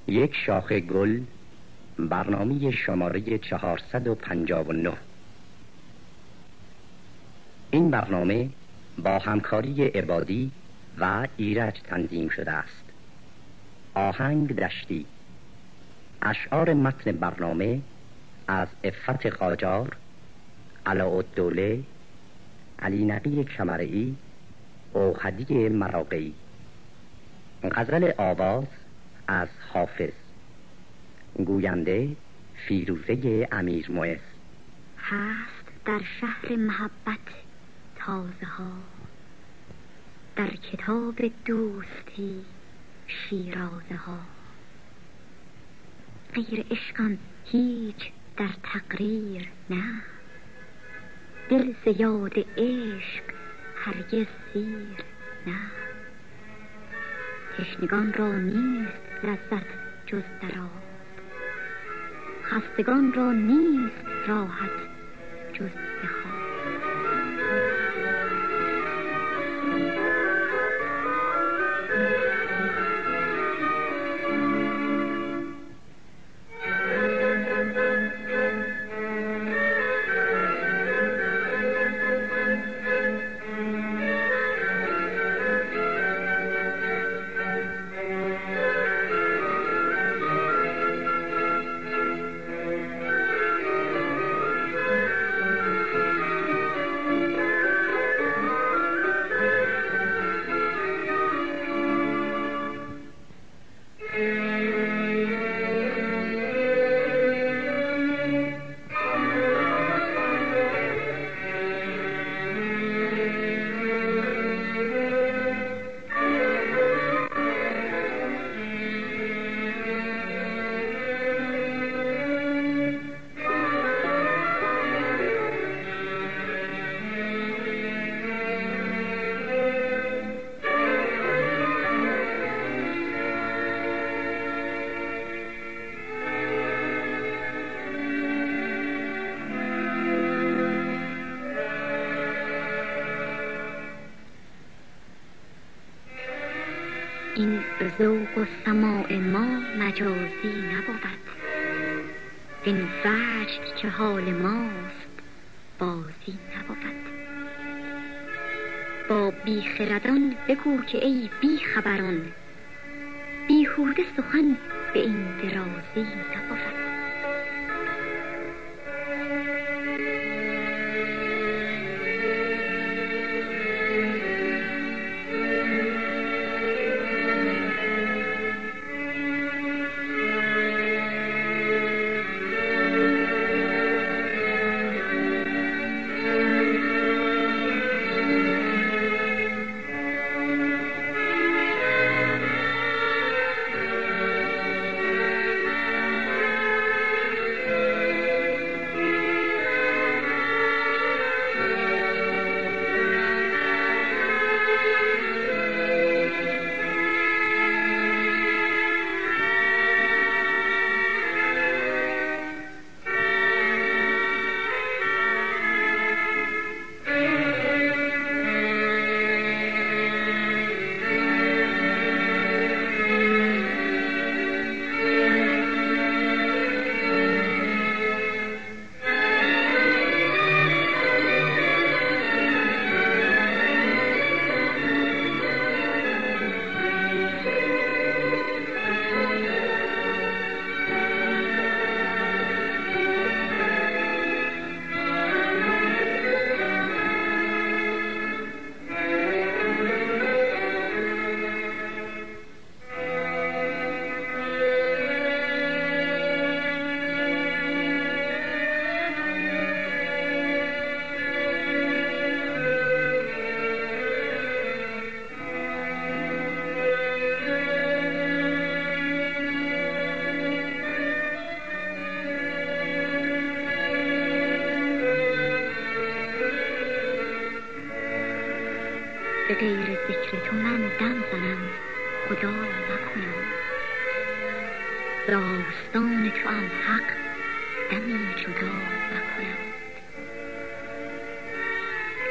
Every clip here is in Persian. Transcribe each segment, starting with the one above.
یک شاخه گل، برنامه شماره 459. این برنامه با همکاری عبادی و ایرج تنظیم شده است. آهنگ دشتی. اشعار متن برنامه از عفت قاجار، علاءالدوله، علی نقی کمرئی، اوحدی مراغی. غزل آواز از حافظ. گوینده فیروزه امیر معز. هست در شهر محبت تازه ها، در کتاب دوستی شیرازه ها. غیر عشقم هیچ در تقریر نه، دل ز یاد عشق هرگز سیر نه. تشنگان را نیست لذت جز در آب، خستگان را نیست راحت جز به خواب. این ذوق و سماع ما مجازی نبود، این وجد که حال ماست بازی نبود. با بیخردان بگو که ای بیخبران، بیهوده سخن به این درازی نبود. به غیر ذکر تو من دم زنم خدا نکنم، ز آستان تو هم حق دمی جدا نکنم.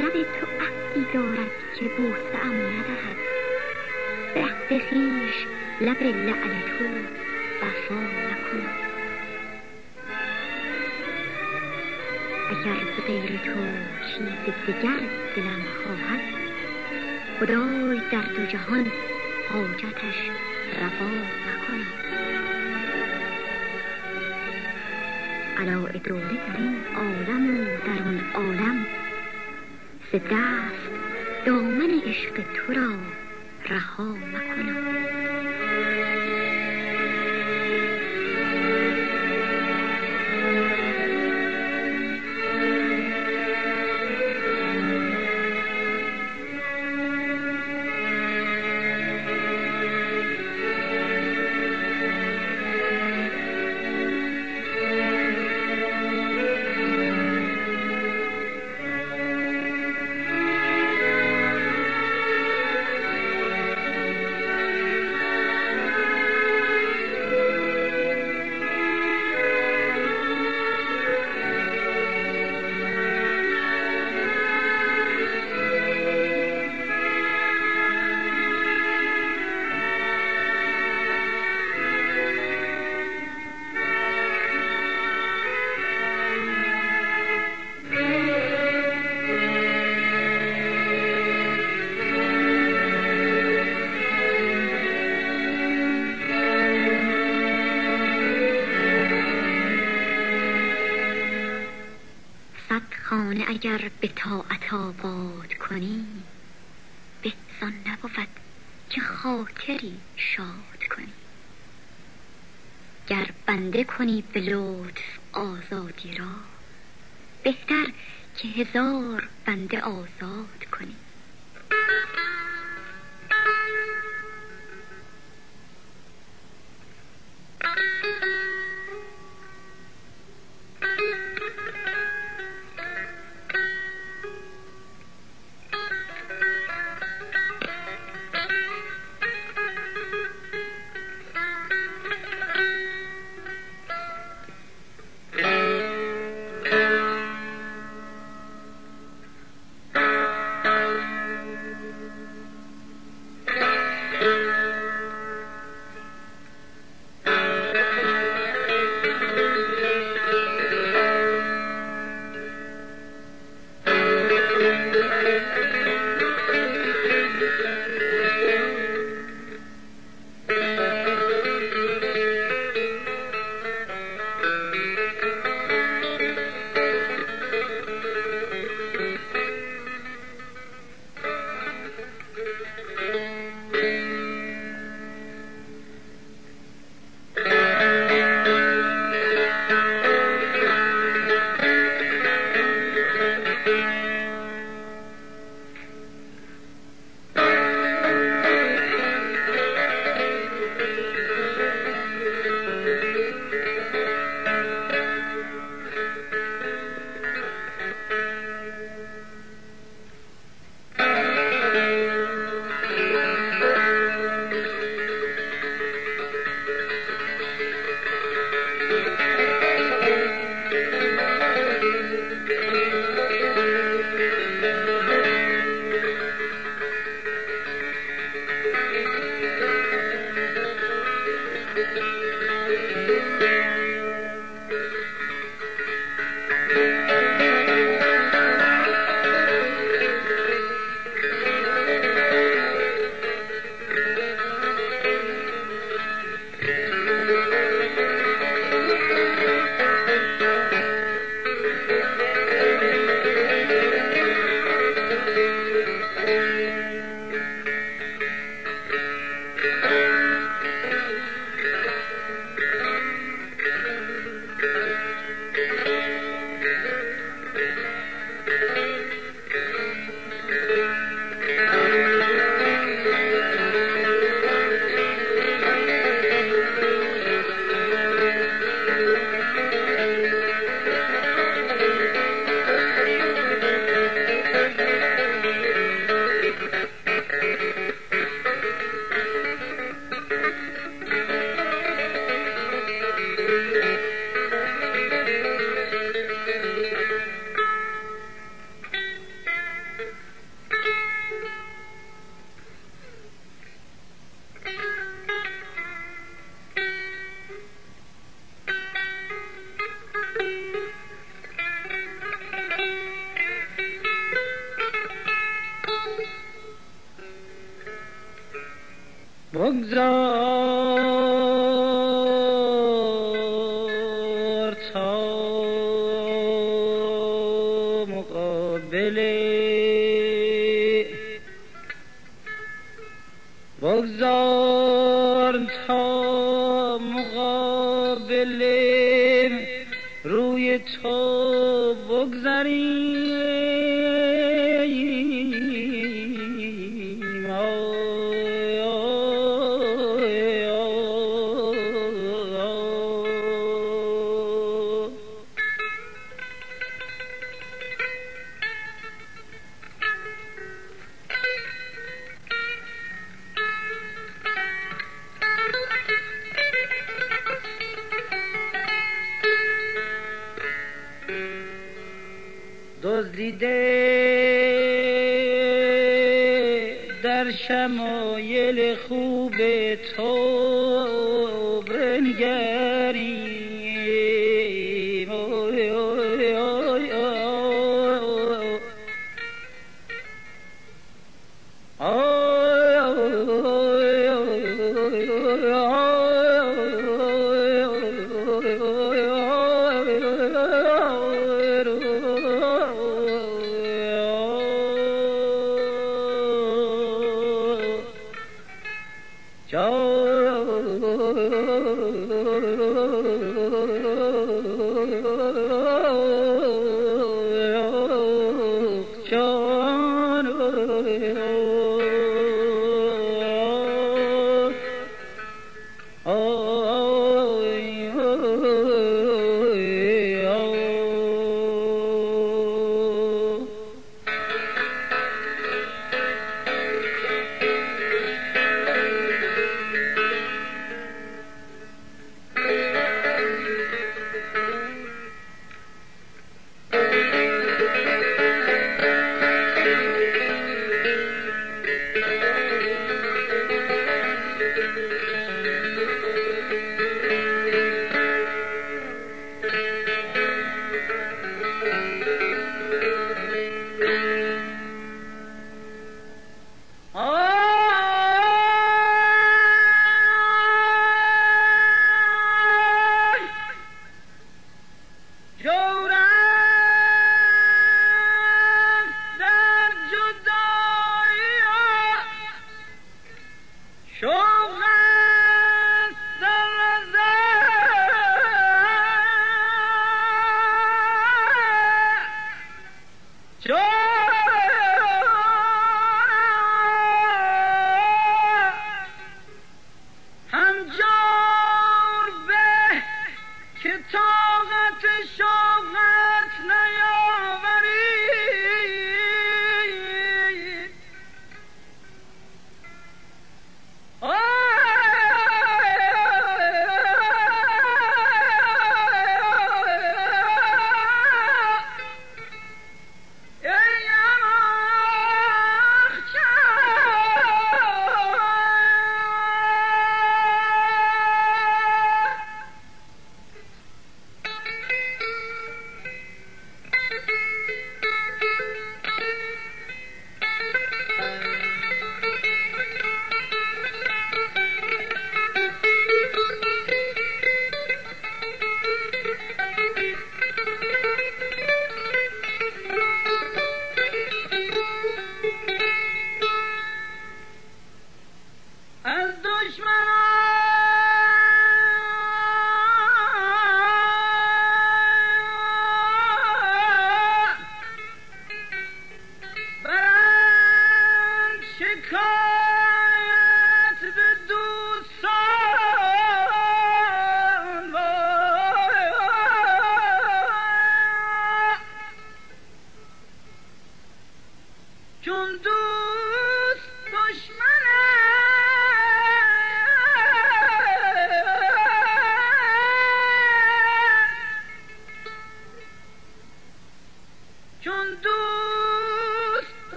لب تو عهدی دارد که بوسه ام ندهد، به عهد خویش لب لعل تو وفا نکنم. اگر به غیر تو چیز دیگر دلم خواهد، خدای در دو جهان حاجتش روا نکنم. علاء دوله در این عالم و در آن عالم، ز دست دامن عشق تو را رها نکنم. خانه اگر به طاعت آباد کنی، به زان نبود که خاطری شاد کنی. گر بنده کنی به لطف آزادی را، بهتر که 1000 بنده آزاد کنی. بگذار تا مقابل روی تو بگذریم. دزدیده در شمایل خوب تو بنگریم.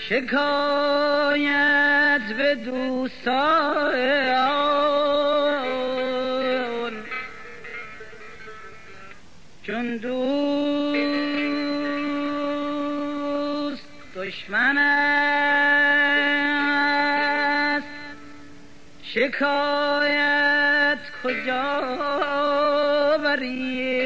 شکایت به دوستان چون دوست دشمن است شکایت کجا بری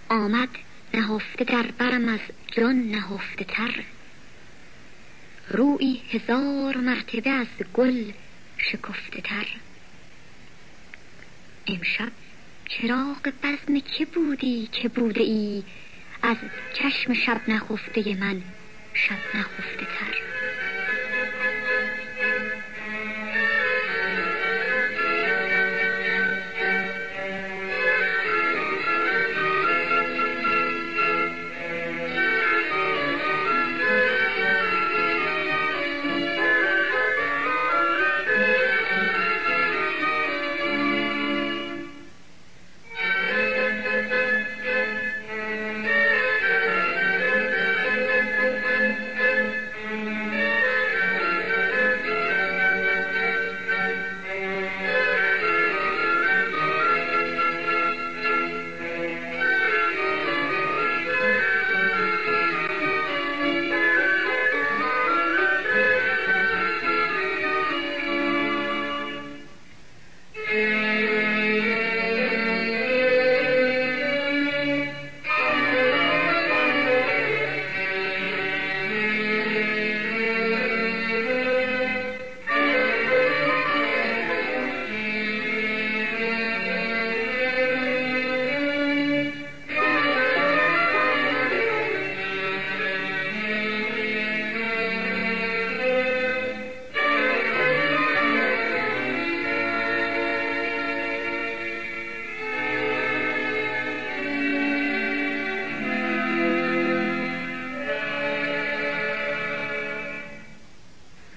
آمد نهفته در برم از جان نهفته تر، رویی 1000 مرتبه از گل شکفته تر. امشب چراغ بزم که بودی که بوده ای، از چشم شب نخفته من شب نخفته تر.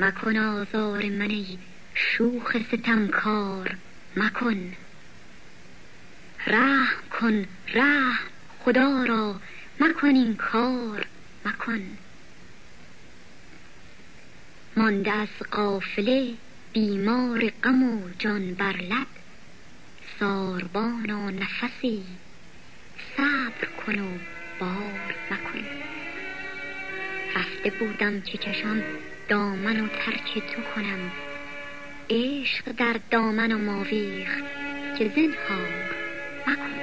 مکن آزار من ای شوخ ستمکار مکن، رحم کن رحم خدا را مکن این کار مکن. مانده از قافله بیمار غم و جان بر لب، ساربانا نفسی صبر کن و بار مکن. رفته بودم که چشم دامن و ترک تو کنم. عشق در دامنم آویخت که زنهار مکن.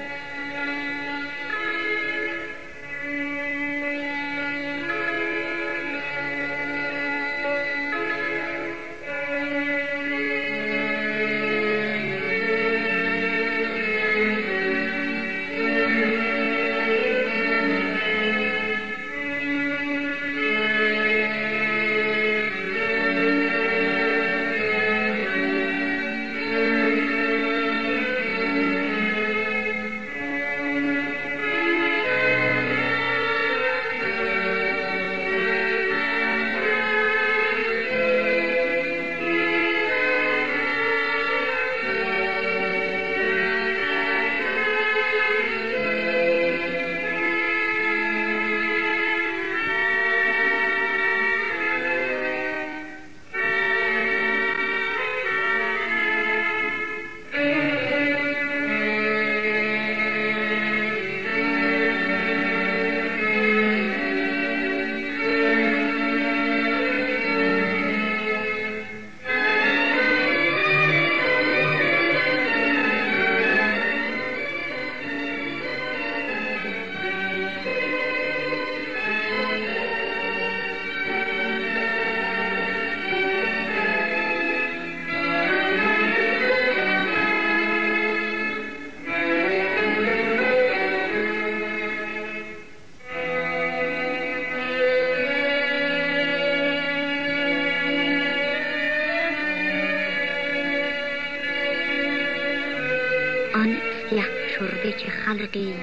آن سیه شرده که خلقی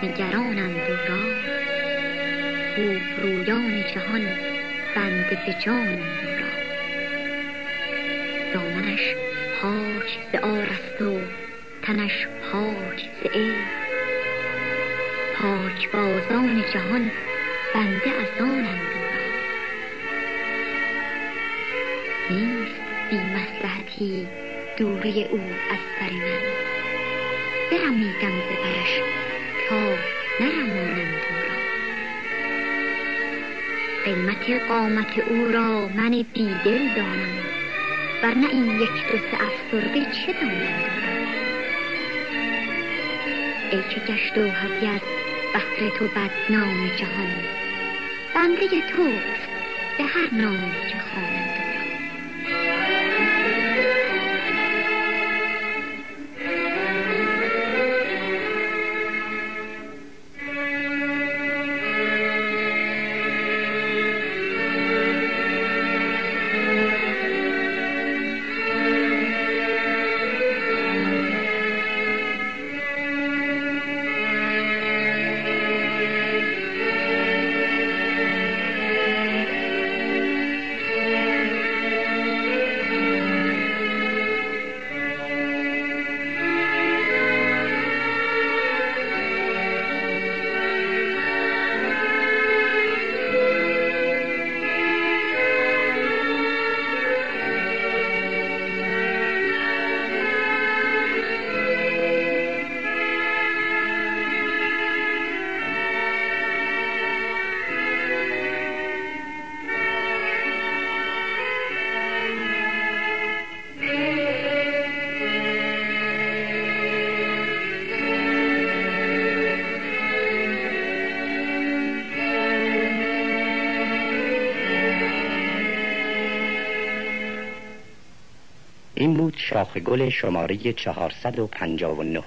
نگرانند او را، خوب رویان جهان بنده به جانند او را. دامنش پاک ز عار است و تنش پاک ز عیب، پاک بازان جهان بنده از آنند او را. نیست بی مصلحتی دوری او از سر من، برمیدم ز برش تا نرمانند او را. قیمت قامت او را من بی دل دانم، ورنه این یک دو سه افسرده چه دانند او را. ای که گشت و هزی از بهر تو بدنام جهان، بنده توست به هر نام که خوانند او را. این بود شاخ گل شماره 459.